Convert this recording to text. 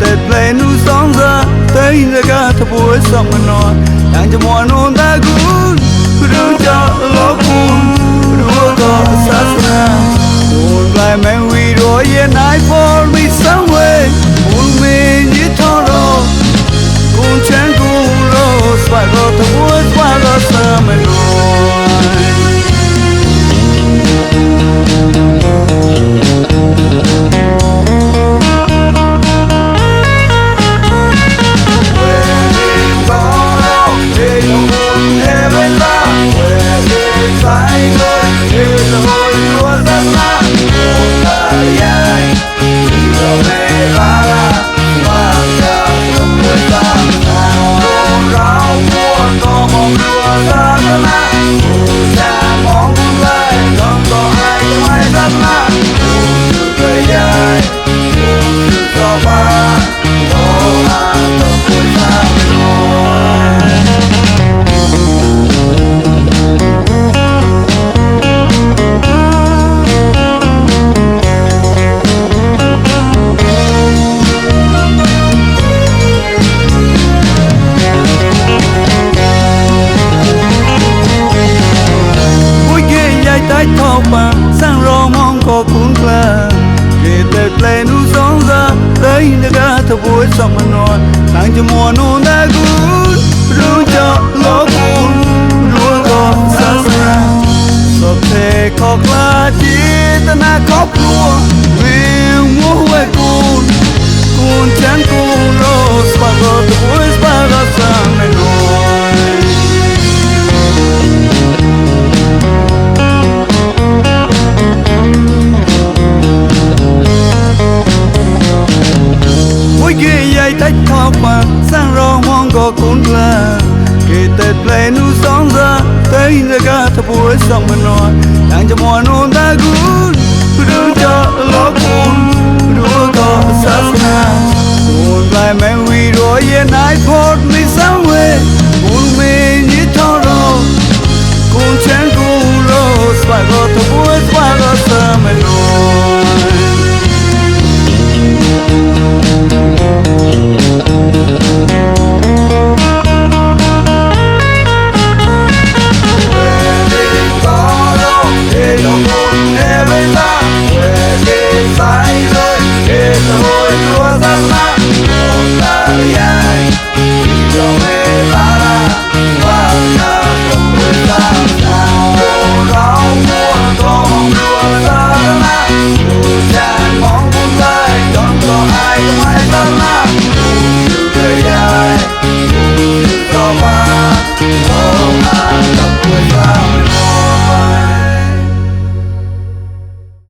tết lên nu sóng ra tới ra cả thập buổi sông nó đang cho mùa nôn ta cuốn đưa cho lỗ cuốn đua có xa xa buồn lại mẹ huy đuổi yên ai for me somewhere buồn mình như thọ rồi buồn chán cuốn rồi phải có thập buổi qua có xa mẹ thọ bằng sang rò mong có cuốn cla kể tết lên nu sóng ra tới nơi cả thập buổi sông mà nói đang cho mùa nôn ta cuốn ru cho lỗ cuốn rùa có xa xa sọp thề có cla chỉ ta na khóc lúa vì mua huệ cuốn cuốn chán cuốn rô spago thập buổi spago xa mẹ nói tách thọ bằng sang rò mong có cuốn là kể tết lên nu sóng ra tới nơi cả thập buổi sông mà nói đang cho mùa nôn ta cuốn đưa cho lỗ cuốn đua có xa xa buồn lại mẹ huy đuổi yên ai for me somewhere buồn mình như thọ rồi cuốn chán cuốn rồi phải có thập buổi phải có xa mẹ nói Hãy subscribe cho kênh Ghiền Mì Gõ để không bỏ lỡ những video hấp dẫn.